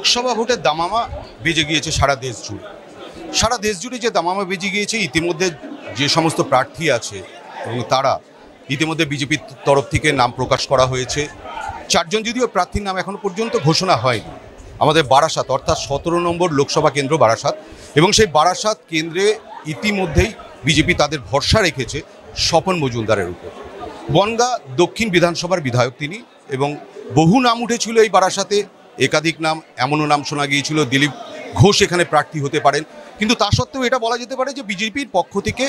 লোকসভা ভোটের দামামা বেজে গিয়েছে সারা দেশ জুড়ে যে দামামা বেজে গিয়েছে। ইতিমধ্যে যে সমস্ত প্রার্থী আছে এবং তারা ইতিমধ্যে বিজেপির তরফ থেকে নাম প্রকাশ করা হয়েছে। 4 জন যদিও প্রার্থীর নাম এখনো পর্যন্ত ঘোষণা হয়নি। আমাদের বারাসাত অর্থাৎ 17 নম্বর লোকসভা কেন্দ্র বারাসাত, এবং সেই বারাসাত কেন্দ্রে ইতিমধ্যেই বিজেপি তাদের ভরসা রেখেছে স্বপন মজুমদারের উপর। বনগাঁ দক্ষিণ বিধানসভার বিধায়ক তিনি, এবং বহু নাম উঠেছিল এই বারাসাতে, একাধিক নাম, এমনও নাম শোনা গিয়েছিল দিলীপ ঘোষ এখানে প্রার্থী হতে পারেন। কিন্তু তা সত্ত্বেও এটা বলা যেতে পারে যে বিজেপির পক্ষ থেকে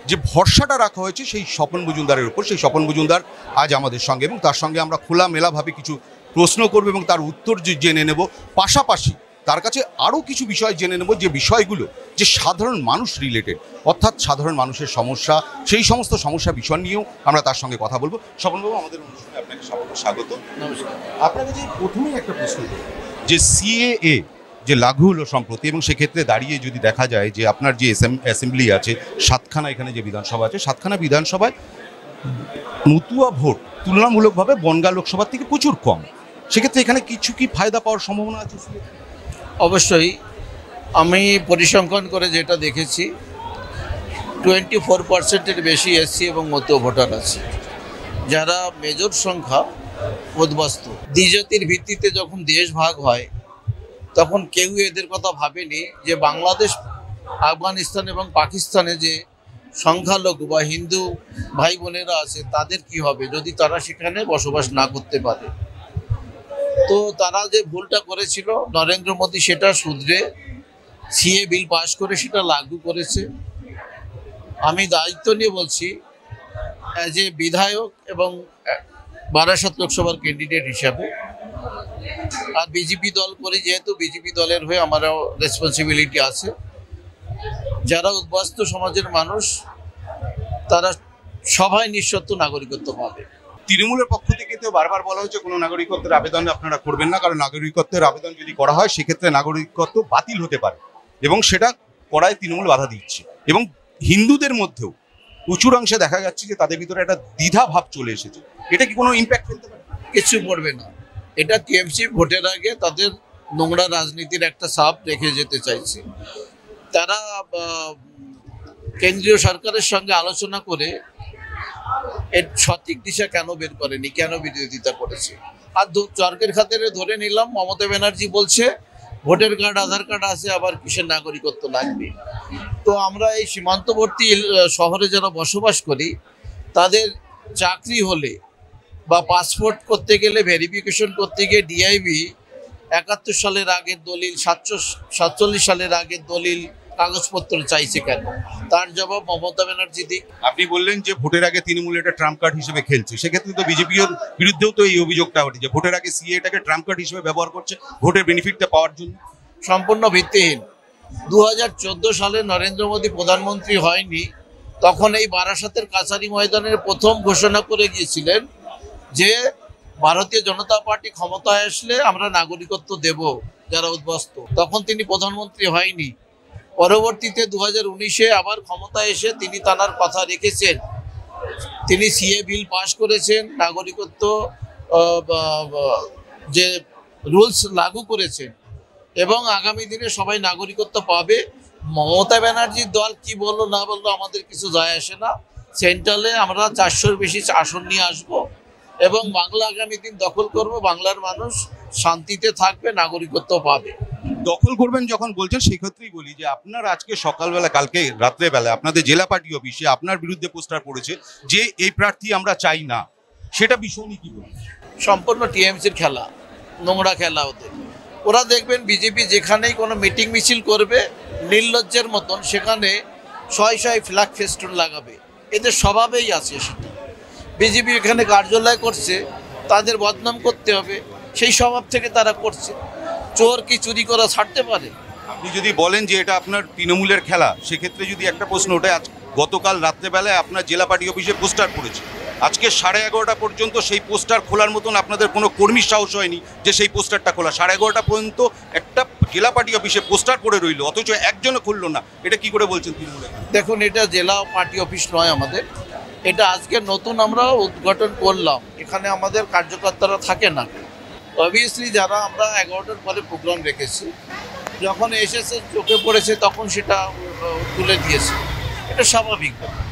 যে ভরসাটা রাখা হয়েছে সেই স্বপন মজুমদারের উপর। সেই স্বপন মজুমদার আজ আমাদের সঙ্গে, এবং তার সঙ্গে আমরা খোলামেলাভাবে কিছু প্রশ্ন করব এবং তার উত্তর জেনে নেব। পাশাপাশি তার কাছে আরও কিছু বিষয় জেনে নেব, যে বিষয়গুলো যে সাধারণ মানুষ রিলেটেড, অর্থাৎ সাধারণ মানুষের সমস্যা, সেই সমস্ত সমস্যা বিষয় নিয়েও আমরা তার সঙ্গে কথা বলবো। স্বপনবাবু, আমাদের অনুষ্ঠানে আপনাকে স্বাগত। নমস্কার। আপনার কাছে প্রথমেই একটা প্রশ্ন, যে সিএএ যে লাগু হলো সম্প্রতি, এবং সেক্ষেত্রে দাঁড়িয়ে যদি দেখা যায় যে আপনার যে অ্যাসেম্বলি আছে, 7খানা এখানে যে বিধানসভা আছে, 7খানা বিধানসভায় মতুয়া ভোট তুলনামূলকভাবে বনগাঁ লোকসভার থেকে প্রচুর কম। সেক্ষেত্রে এখানে কিছু কি ফায়দা পাওয়ার সম্ভাবনা আছে? অবশ্যই। আমি পরিসংখ্যান করে যেটা দেখেছি, 24%-এর বেশি এসসি এবং মতুয়া ভোটার আছে, যারা মেজর সংখ্যা উদ্বাস্তু। দ্বিজাতির ভিত্তিতে যখন দেশ ভাগ হয় তখন কেউ এদের কথা ভাবেনি যে বাংলাদেশ, আফগানিস্তান এবং পাকিস্তানে যে সংখ্যালঘু বা হিন্দু ভাই বোনেরা আছে তাদের কি হবে যদি তারা সেখানে বসবাস না করতে পারে। তো তারা যে ভুলটা করেছিল, নরেন্দ্র মোদী সেটা শুধরে সিএ বিল পাস করে সেটা লাগু করেছে। আমি দায়িত্ব নিয়ে বলছি, অ্যাজ এ বিধায়ক এবং বারাসাত লোকসভার ক্যান্ডিডেট হিসাবে, আর বিজেপি দল করি যেহেতু, বিজেপি দলের হয়ে আমারও রেসপন্সিবিলিটি আছে। যারা উদ্বাস্তু সমাজের মানুষ তারা সবাই নিঃশর্ত নাগরিকত্ব পাবে। তৃণমূলের পক্ষ থেকে তো বারবার বলা হচ্ছে কোনো নাগরিকত্বের আবেদন আপনারা করবেন না, কারণ নাগরিকত্বের আবেদন যদি করা হয় সেক্ষেত্রে নাগরিকত্ব বাতিল হতে পারে, এবং সেটা করায় তৃণমূল বাধা দিচ্ছে। এবং হিন্দুদের মধ্যেও প্রচুর অংশে দেখা যাচ্ছে যে তাদের ভিতরে একটা দ্বিধা ভাব চলে এসেছে। এটা কি কোনো ইম্প্যাক্ট ফেলতে পারে? কিছু পড়বে না। এটা টিএমসি ভোটের আগে তাদের নোংরা রাজনীতির একটা ছাপ রেখে যেতে চাইছে। তারা কেন্দ্রীয় সরকারের সঙ্গে আলোচনা করে এর সঠিক দিশা কেন বের করেনি, কেন বিরোধিতা করেছে। আর চরকের খাতিরে ধরে নিলাম মমতা ব্যানার্জি বলছে ভোটার কার্ড, আধার কার্ড আছে, আবার কিসের নাগরিকত্ব লাগবে। তো আমরা এই সীমান্তবর্তী শহরে যারা বসবাস করি তাদের চাকরি হলে বা পাসপোর্ট করতে গেলে, ভেরিফিকেশন করতে গিয়ে ডিআইবি 71 সালের আগের দলিল, 47 সালের আগের দলিল, কাগজপত্র চাইছে কেন? তার জবাব মমতা ব্যানার্জি দিক। আপনি বললেন যে ভোটের আগে তৃণমূল এটা ট্রাম্প কার্ড হিসেবে খেলছে, সেক্ষেত্রে তো বিজেপির বিরুদ্ধেও তো এই অভিযোগটা ওঠে যে ভোটের আগে সিএটাকে ট্রাম্প কার্ড হিসেবে ব্যবহার করছে ভোটের বেনিফিটটা পাওয়ার জন্য। সম্পূর্ণ ভিত্তিহীন। 2014 সালে নরেন্দ্র মোদী প্রধানমন্ত্রী হয়নি, তখন এই বারাসাতের কাছারি ময়দানের প্রথম ঘোষণা করে গিয়েছিলেন যে ভারতীয় জনতা পার্টি ক্ষমতায় আসলে আমরা নাগরিকত্ব দেব যারা উদ্বাস্তু। তখন তিনি প্রধানমন্ত্রী হয়নি। পরবর্তীতে 2019-এ আবার ক্ষমতায় এসে তিনি তার কথা রেখেছেন। তিনি সিএ বিল পাস করেছেন, নাগরিকত্ব যে রুলস লাগু করেছেন, এবং আগামী দিনে সবাই নাগরিকত্ব পাবে। মমতা ব্যানার্জির দল কি বললো না বললো আমাদের কিছু যায় আসে না। সেন্ট্রালে আমরা 400-র বেশি আসন নিয়ে আসবো এবং বাংলা আগামী দিন দখল করব। বাংলার মানুষ শান্তিতে থাকবে, নাগরিকত্ব পাবে। দখল করবেন যখন বলছেন, সেক্ষেত্রেই বলি যে আপনার আজকে সকালবেলা, কালকে রাত্রেবেলা আপনাদের জেলা পার্টি অফিসে আপনার বিরুদ্ধে পোস্টার পড়েছে যে এই প্রার্থী আমরা চাই না, সেটা বিষয় নিয়ে কি বলবেন? সম্পূর্ণ টিএমসির খেলা, নোংরা খেলা ওদের। ওরা দেখবেন বিজেপি যেখানেই কোনো মিটিং মিছিল করবে নির্লজ্জের মতন সেখানে শয় ফ্ল্যাগ ফেস্টুন লাগাবে। এদের স্বভাবেই আছে সেটা। বিজেপি এখানে কার্যালয় করছে, তাদের বদনাম করতে হবে, সেই স্বভাব থেকে তারা করছে। চোর কি চুরি করা ছাড়তে পারে? আপনি যদি বলেন যে এটা আপনার তৃণমূলের খেলা, সেক্ষেত্রে যদি একটা প্রশ্ন ওঠে, আজ গতকাল রাত্রেবেলায় আপনার জেলা পার্টি অফিসে পোস্টার পড়েছে, আজকে 11:30 পর্যন্ত সেই পোস্টার খোলার মতন আপনাদের কোনো কর্মীর সাহস হয়নি যে সেই পোস্টারটা খোলা। 11:30 পর্যন্ত একটা জেলা পার্টি অফিসে পোস্টার পড়ে রইল, অথচ একজনও খুললো না। এটা কি করে বলছেন তৃণমূলের? দেখুন, এটা জেলা পার্টি অফিস নয় আমাদের, এটা আজকে নতুন আমরা উদ্ঘাটন করলাম। এখানে আমাদের কার্যকর্তারা থাকে না, অবভিয়াসলি যারা আমরা 11টার পরে প্রোগ্রাম রেখেছি, যখন এসেছে চোখে পড়েছে তখন সেটা তুলে দিয়েছে, এটা স্বাভাবিক ব্যাপার।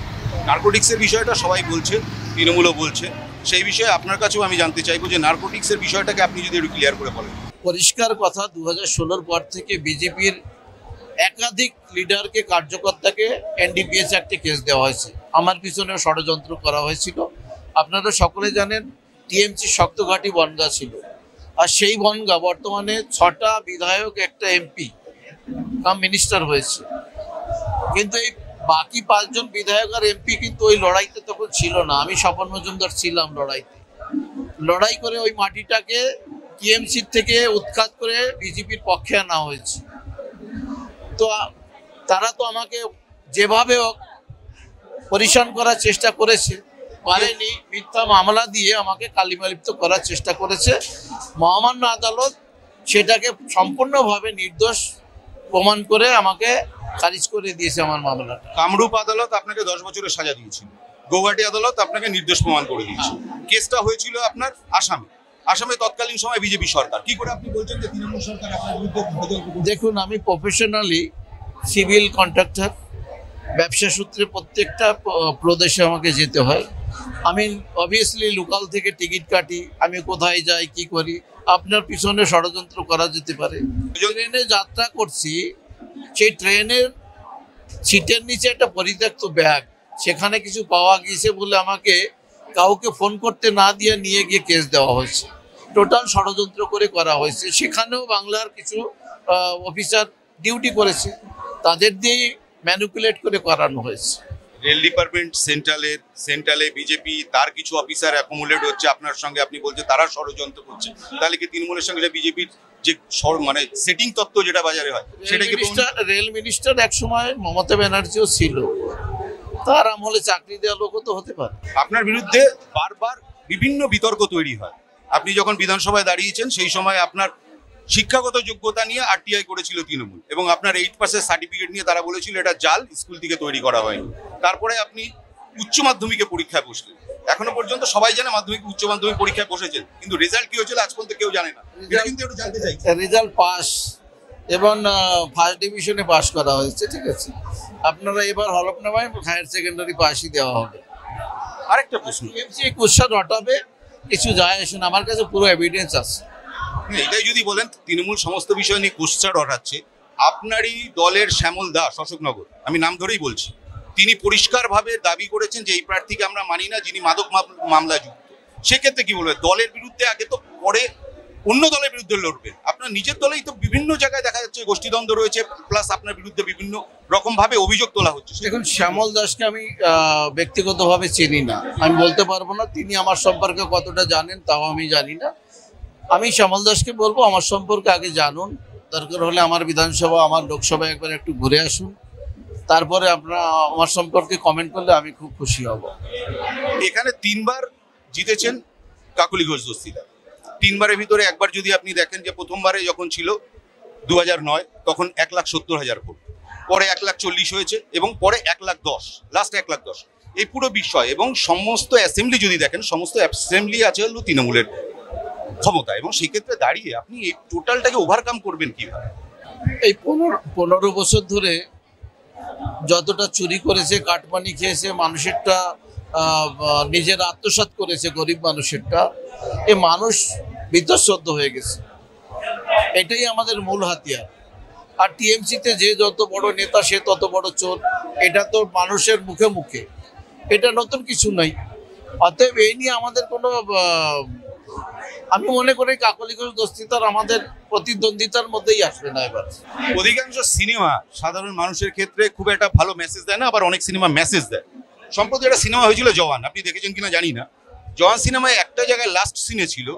নার্কোটিক্সের বিষয়টা সবাই বলছে, তৃণমূলও বলছে, সেই বিষয়ে আপনার কাছেও আমি জানতে চাইবো যে নার্কোটিক্সের বিষয়টাকে আপনি যদি একটু ক্লিয়ার করে বলেন। পরিষ্কার কথা, 2016 পর থেকে বিজেপির একাধিক লিডারকে, কার্যকর্তাকে এনডিপিএস অ্যাক্টে কেস দেওয়া হয়েছে। আমার পিছনে ষড়যন্ত্র করা হয়েছিল। আপনারা সকলে জানেন টিএমসি শক্তঘাটি বনগা ছিল, আর সেই বনগা বর্তমানে 6টা বিধায়ক, একটা এমপি কাম মিনিস্টার হয়েছে। কিন্তু এই বাকি 5 জন বিধায়ক আর এমপি কিন্তু ওই লড়াইতে তখন ছিল না। আমি স্বপন মজুমদার ছিলাম লড়াইতে। লড়াই করে ওই মাটিটাকে টিএমসির থেকে উৎখাত করে বিজেপির পক্ষে আনা হয়েছে। তো তারা তো আমাকে যেভাবে পরিশান করার চেষ্টা করেছে, পারেনি, মিথ্যা মামলা দিয়ে আমাকে কালিমালিপ্ত করার চেষ্টা করেছে। মহামান্য আদালত সেটাকে সম্পূর্ণভাবে নির্দোষ প্রমাণ করে আমাকে খারিজ করে দিয়েছে আমার মামলাটা। কামরূপ আদালত আপনাকে 10 বছরের সাজা দিয়েছিল, গৌহাটি আদালত আপনাকে নির্দোষ প্রমাণ করে দিয়েছে। কেসটা হয়েছিল আপনার আসামে তৎকালীন সময় বিজেপি সরকার। কি করে আপনি বলছেন যে তৃণমূল সরকার আপনার বিরুদ্ধে? দেখুন, আমি প্রফেশনালি সিভিল কন্ট্রাক্টর, ব্যবসা সূত্রে প্রত্যেকটা প্রদেশে আমাকে যেতে হয়। আমি অবভিয়াসলি লোকাল থেকে টিকিট কাটি, আমি কোথায় যাই, কি করি। আপনার পিছনে ষড়যন্ত্র করা যেতে পারে। ট্রেনে যাত্রা করছি, সেই ট্রেনের সিটের নিচে একটা পরিত্যক্ত ব্যাগ, সেখানে কিছু পাওয়া গিয়েছে বলে আমাকে কাউকে ফোন করতে না দিয়ে নিয়ে গিয়ে কেস দেওয়া হয়েছে। টোটাল ষড়যন্ত্র করে করা হয়েছে। সেখানেও বাংলার কিছু অফিসার ডিউটি করেছে, তাদের দিয়েই ম্যানিপুলেট করে করানো হয়েছে। রেল ডিপার্টমেন্ট সেন্ট্রালে বিজেপি, তার কিছু অফিসার অ্যাকুমুলেট হচ্ছে আপনার সঙ্গে, আপনি বলছেন তারা ষড়যন্ত্র করছে। তাহলে কি তৃণমূলের সঙ্গে বিজেপির যে মানে সেটিং তত্ত্ব যেটা বাজারে হয় সেটা কি? রেল মিনিস্টার এক সময় মমতা ব্যানার্জিও ছিল, তার আমলে চাকরি দেওয়া লোকও তো হতে পারে। আপনার বিরুদ্ধে বারবার বিভিন্ন বিতর্ক তৈরি হয়। আপনি যখন বিধানসভায় দাঁড়িয়েছেন সেই সময় আপনার শিক্ষাগত যোগ্যতা নিয়ে আরটিআই করেছিল তৃণমূল, এবং আপনার 8 পাসের সার্টিফিকেট নিয়ে তারা বলেছিল এটা জাল, স্কুল থেকে তৈরি করা হয়নি। তারপরে আপনি উচ্চ মাধ্যমিকে পরীক্ষায় বসলেন। এখনো পর্যন্ত সবাই জানে মাধ্যমিক উচ্চ মাধ্যমিক পরীক্ষায় বসেছেন, কিন্তু রেজাল্ট কি হয়েছিল আজ পর্যন্ত কেউ জানে না। এটা কিন্তু একটু জানতে চাই। রেজাল্ট পাস এবং ফার্স্ট ডিভিশনে পাস করা হয়েছে, ঠিক আছে। আপনারা এবার হলফনামায় হায়ার সেকেন্ডারি পাসই দেওয়া হবে। আরেকটা প্রশ্ন, টিএমসি কোশ্চেন হটাবে, কিছু যায় আসে না, আমার কাছে পুরো এভিডেন্স আছে। এটাই যদি বলেন তৃণমূল সমস্ত বিষয় নিয়ে কোশ্চার হটাচ্ছে, আপনারই দলের শ্যামল দাস অশোকনগর, আমি নাম ধরেই বলছি, তিনি পরিষ্কারভাবে দাবি করেছেন যে এই প্রার্থীকে আমরা মানি না যিনি মাদক মামলা যুক্ত। সেক্ষেত্রে কি বলবেন? দলের বিরুদ্ধে আগে তো পরে অন্য দলের বিরুদ্ধে লড়বেন। আপনার নিজের দলেই তো বিভিন্ন জায়গায় দেখা যাচ্ছে গোষ্ঠীদ্বন্দ্ব রয়েছে, প্লাস আপনার বিরুদ্ধে বিভিন্ন রকম ভাবে অভিযোগ তোলা হচ্ছে। দেখুন, শ্যামল দাসকে আমি ব্যক্তিগতভাবে চিনি না, আমি বলতে পারবো না তিনি আমার সম্পর্কে কতটা জানেন তাও আমি জানি না। আমি শ্যামল দাসকে বলবো আমার সম্পর্কে আগে জানুন, দরকার হলে আমার বিধানসভা, আমার লোকসভায় একবার একটু ঘুরে আসুন, তারপরে আপনারা আমার সম্পর্কে কমেন্ট করলে আমি খুব খুশি হব। এখানে 3 বার জিতেছেন কাকলি ঘোষ দস্তিদার। 3 বারের ভিতরে একবার যদি আপনি দেখেন যে প্রথমবারে যখন ছিল 2009 তখন 1,70,000 ভোট, পরে 1,40,000 হয়েছে, এবং পরে 1,10,000, লাস্ট 1,10,000। এই পুরো বিষয় এবং সমস্ত অ্যাসেম্বলি যদি দেখেন, সমস্ত অ্যাসেম্বলি আছে হলো তৃণমূলের ক্ষমতা, এবং সেক্ষেত্রে দাঁড়িয়ে আপনি এই টোটালটাকে ওভারকাম করবেন কিভাবে? এই 15 বছর ধরে যতটা চুরি করেছে, কাটমানি খেয়েছে, মানুষেরটা নিজের আত্মসাৎ করেছে, গরিব মানুষেরটা, এ মানুষ বিতশ্রদ্ধ হয়ে গেছে। এটাই আমাদের মূল হাতিয়ার। আর টিএমসিতে যে যত বড় নেতা সে তত বড় চোর, এটা তো মানুষের মুখে মুখে, এটা নতুন কিছু নয়। অতএব এই নিয়ে আমাদের কোনো, আমি মনে করি কাকলি ঘোষ দস্তিদার আমাদের প্রতিদ্বন্দ্বিতার মধ্যেই আসবে না। এবার অধিকাংশ সিনেমা সাধারণ মানুষের ক্ষেত্রে খুব একটা ভালো মেসেজ দেয় না, আবার অনেক সিনেমা মেসেজ দেয়। সম্প্রতি একটা সিনেমা হয়েছিল জওয়ান, আপনি দেখেছেন কিনা জানি না। জওয়ান সিনেমায় একটা জায়গায় লাস্ট সিনে ছিল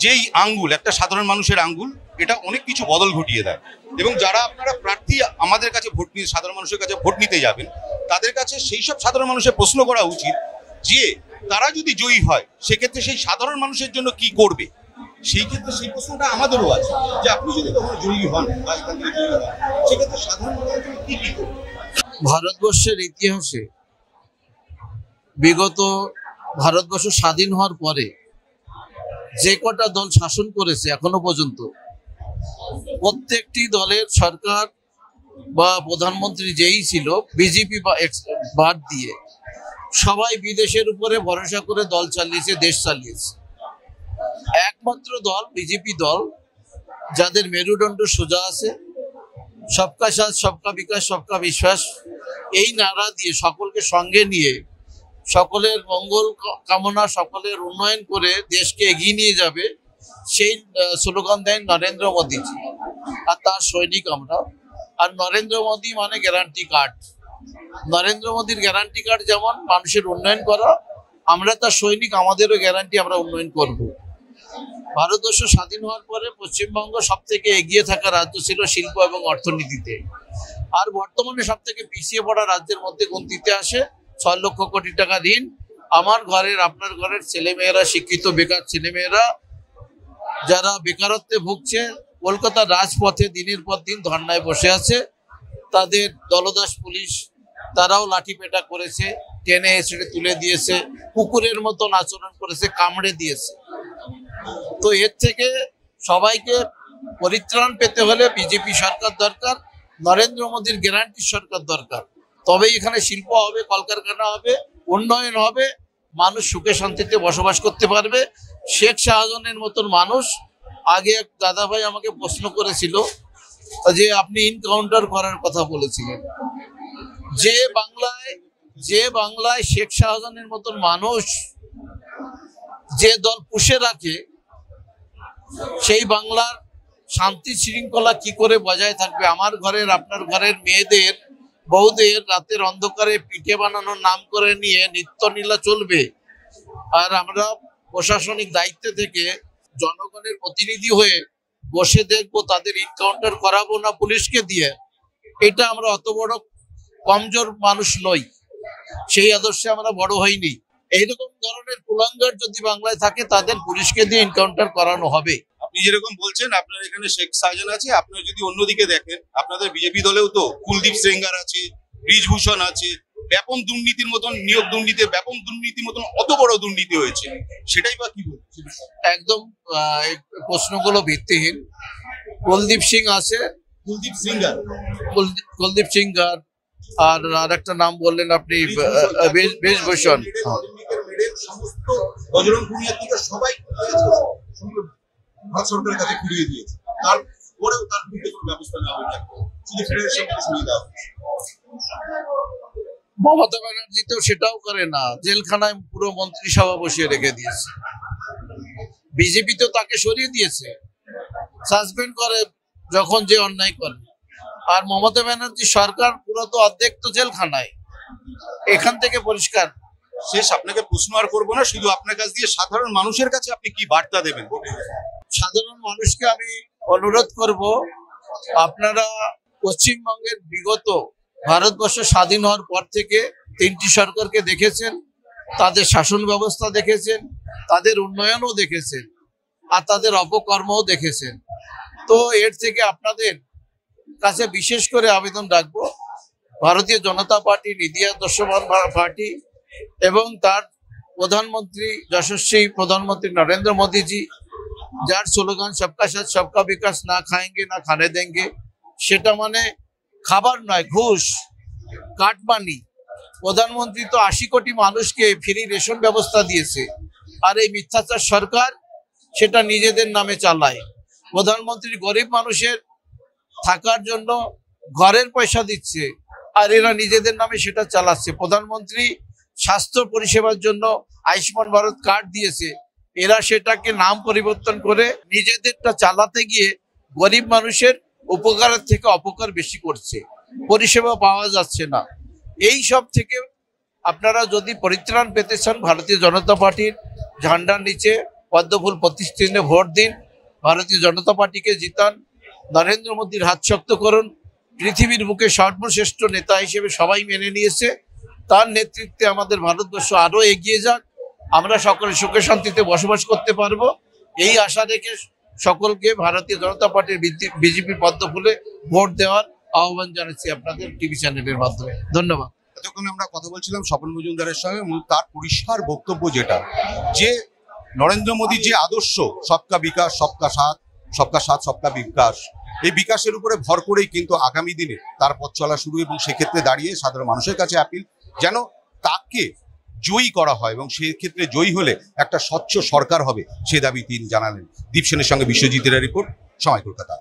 যেই আঙ্গুল, একটা সাধারণ মানুষের আঙ্গুল, এটা অনেক কিছু বদল ঘটিয়ে দেয়। এবং যারা আপনারা প্রার্থী আমাদের কাছে ভোট নিয়ে, সাধারণ মানুষের কাছে ভোট নিতে যাবেন, তাদের কাছে সেই সব সাধারণ মানুষের প্রশ্ন করা উচিত যে তারা যদি জয়ী হয় সেক্ষেত্রে সেই সাধারণ মানুষের জন্য কি করবে। সেই ক্ষেত্রে সেই প্রশ্নটা আমাদেরও আছে যে আপনি যদি কখনো জয়ী হন বা এখান থেকে জয়ী হন, সেক্ষেত্রে সাধারণ মানুষের জন্য কি কি করবে। ভারতবর্ষের ইতিহাসে বিগত ভারতবর্ষ স্বাধীন হওয়ার পরে যে কটা দল শাসন করেছে এখনো পর্যন্ত, প্রত্যেকটি দলের সরকার বা প্রধানমন্ত্রী যেই ছিল বিজেপি বাদ দিয়ে সবাই বিদেশের উপরে ভরসা করে দল চালিয়েছে, দেশ চালিয়েছে। একমাত্র দল বিজেপি দল যাদের মেরুদণ্ড সোজা আছে, সবকা সাথ সবকা বিকাশ সবকা বিশ্বাস, এই নারা দিয়ে সকলকে সঙ্গে নিয়ে সকলের মঙ্গল কামনা, সকলের উন্নয়ন করে দেশকে এগিয়ে নিয়ে যাবে, সেই স্লোগান দেন নরেন্দ্র মোদীজি। আর তার সৈনিক আমরা। আর নরেন্দ্র মোদী মানে গ্যারান্টি কার্ড। নরেন্দ্র মোদীর গ্যারান্টি কার্ড যেমন মানুষের উন্নয়ন করা, আমরা তার সৈনিক, আমাদেরও গ্যারান্টি আমরা উন্নয়ন করব। ভারতবর্ষ স্বাধীন হওয়ার পরে পশ্চিমবঙ্গ সব থেকে এগিয়ে থাকা রাজ্য ছিল শিল্প এবং অর্থনীতিতে। আর বর্তমানে সব থেকে পিছিয়ে পড়া রাজ্যের মধ্যে গুনতিতে আসে 6 লক্ষ কোটি টাকা ঋণ। আমার ঘরের, আপনার ঘরের ছেলেমেয়েরা, শিক্ষিত বেকার ছেলেমেয়েরা যারা বেকারত্বে ভুগছে, কলকাতার রাজপথে দিনের পর দিন ধর্নায় বসে আছে। তাদের দলদাস পুলিশ তারাও লাঠিপেটা করেছে, টেনে এসে তুলে দিয়েছে, কুকুরের মতন আচরণ করেছে, কামড়ে দিয়েছে। তো এর থেকে সবাইকে পরিত্রাণ পেতে হলে বিজেপি সরকার দরকার, নরেন্দ্র মোদীর গ্যারান্টির সরকার দরকার। তবেই এখানে শিল্প হবে, কলকারখানা হবে, উন্নয়ন হবে, মানুষ সুখে শান্তিতে বসবাস করতে পারবে। শেখ শাহজাহানের মতন মানুষ, আগে এক দাদাভাই আমাকে প্রশ্ন করেছিল যে আপনি ইনকাউন্টার করার কথা বলেছিলেন। যে বাংলায় শেখ শাহজাহানের মতন মানুষ যে দল পুষে রাখে, সেই বাংলার শান্তি শৃঙ্খলা কি করে বজায় থাকবে? আমার ঘরের, আপনার ঘরের মেয়েদের, বউদের রাতের অন্ধকারে পিঠে বানানোর নাম করে নিয়ে নিত্যনীলা চলবে। আর আমরা প্রশাসনিক দায়িত্বে থেকে জনগণের প্রতিনিধি হয়ে বসে দেখবো তাদের ইনকাউন্টার করাবো না পুলিশকে দিয়ে? এটা আমরা অত বড় কমজোর মানুষ নই, সেই আদর্শে আমরা বড় হইনি। এইরকম ধরনের কুলাঙ্গার যদি বাংলায় থাকে, তাদের পুলিশকে দিয়ে এনকাউন্টার করানো হবে। আপনি যেরকম বলছেন আপনার এখানে শেখ শাহজাহান আছে, আপনার যদি অন্যদিকে দেখেন আপনাদের বিজেপি দলেও তো কুলদীপ সেঙ্গার আছে, ব্রিজভূষণ আছে। ব্যাপক দুর্নীতির মতন, নিয়োগ দুর্নীতি, ব্যাপক দুর্নীতির মতন অত বড় দুর্নীতি হয়েছে, সেটাই বা কি বলছে? একদম প্রশ্নগুলো ভিত্তিহীন। কুলদীপ সিং আছে, কুলদীপ সেঙ্গার, কুলদীপ সিঙ্গার, আর একটা নাম বললেন আপনি, ব্রিজভূষণ। সমস্ত বজরং পুনিয়ার থেকে সবাই ভারত সরকারের কাছে ফিরিয়ে দিয়েছে, তারপরেও তার বিরুদ্ধে কোনো ব্যবস্থা নেওয়া হয়নি, শুধু ফেডারেশন সরিয়ে দেওয়া হয়েছে। মমতা ব্যানার্জি তো সেটাও করে না, জেলখানায় পুরো মন্ত্রিসভা বসিয়ে রেখে দিয়েছে। বিজেপি তো তাকে সরিয়ে দিয়েছে, সাসপেন্ড করে যখন যে অন্যায় করে। আর মমতা ব্যানার্জি সরকার পুরো তো অর্ধেক তো জেলখানায়। এখান থেকে পরিষ্কার। শেষ আপনাকে প্রশ্ন আর করবো না, শুধু আপনার কাছ দিয়ে সাধারণ মানুষের কাছে আপনি কি বার্তা দেবেন? সাধারণ মানুষকে আমি অনুরোধ করব, আপনারা পশ্চিমবঙ্গের বিগত ভারতবর্ষ স্বাধীন হওয়ার পর থেকে 3টি সরকারকে দেখেছেন, তাদের শাসন ব্যবস্থা দেখেছেন, তাদের উন্নয়নও দেখেছেন, আর তাদের অপকর্মও দেখেছেন। তো এর থেকে আপনাদের কাছে বিশেষ করে আবেদন রাখবো, ভারতীয় জনতা পার্টি, নীতি আদর্শবান পার্টি এবং তার প্রধানমন্ত্রী, যশস্বী প্রধানমন্ত্রী নরেন্দ্র মোদীজি, যার স্লোগান সবকা সাথ সবকা বিকাশ, না খাएंगे না খানে দেंगे, সেটা মানে খাবার নয়, ঘুষ, কাটমানি। প্রধানমন্ত্রী তো 80 কোটি মানুষকে ফ্রি রেশন ব্যবস্থা দিয়েছে, আর এই মিথ্যাচার সরকার সেটা নিজেদের নামে চালায়। প্রধানমন্ত্রী গরিব মানুষের থাকার জন্য ঘরের পয়সা দিচ্ছে, আর এরা নিজেদের নামে সেটা চালাচ্ছে। প্রধানমন্ত্রী স্বাস্থ্য পরিষেবার জন্য আয়ুষ্মান ভারত কার্ড দিয়েছে, এরা সেটাকে নাম পরিবর্তন করে নিজেদেরটা চালাতে গিয়ে গরিব মানুষের উপকারের থেকে অপকার বেশি করছে, পরিষেবা পাওয়া যাচ্ছে না। এই সব থেকে আপনারা যদি পরিত্রাণ পেতে চান, ভারতীয় জনতা পার্টির ঝান্ডার নিচে পদ্মফুল প্রতিষ্ঠিতে ভোট দিন, ভারতীয় জনতা পার্টিকে জিতান, নরেন্দ্র মোদীর হাত শক্ত করুন। পৃথিবীর বুকে সর্বশ্রেষ্ঠ নেতা হিসেবে সবাই মেনে নিয়েছে, তার নেতৃত্বে আমাদের ভারতবর্ষ আরো এগিয়ে যাক, আমরা সকলে সুখে শান্তিতে বসবাস করতে পারবো। এই আশা রেখে সকলকে ভারতীয় জনতা পার্টির বিজেপির পদ্মফুলে ভোট দেওয়ার আহ্বান জানাচ্ছি আপনাদের টিভি চ্যানেলের মাধ্যমে। ধন্যবাদ। এতক্ষণ আমরা কথা বলছিলাম স্বপন মজুমদারের সঙ্গে, তার পরিষ্কার বক্তব্য যেটা, যে নরেন্দ্র মোদীর যে আদর্শ সবকা বিকাশ সবকা সাথ সবকা বিকাশ, এই বিকাশের উপরে ভর করেই কিন্তু আগামী দিনে তার পথ চলা শুরু, এবং সেক্ষেত্রে দাঁড়িয়ে সাধারণ মানুষের কাছে আপিল যেন তাকে জয়ী করা হয়, এবং সেই ক্ষেত্রে জয়ী হলে একটা স্বচ্ছ সরকার হবে, সে দাবি তিনি জানালেন। দীপ সেনের সঙ্গে বিশ্বজিতের রিপোর্ট, সময় কলকাতা।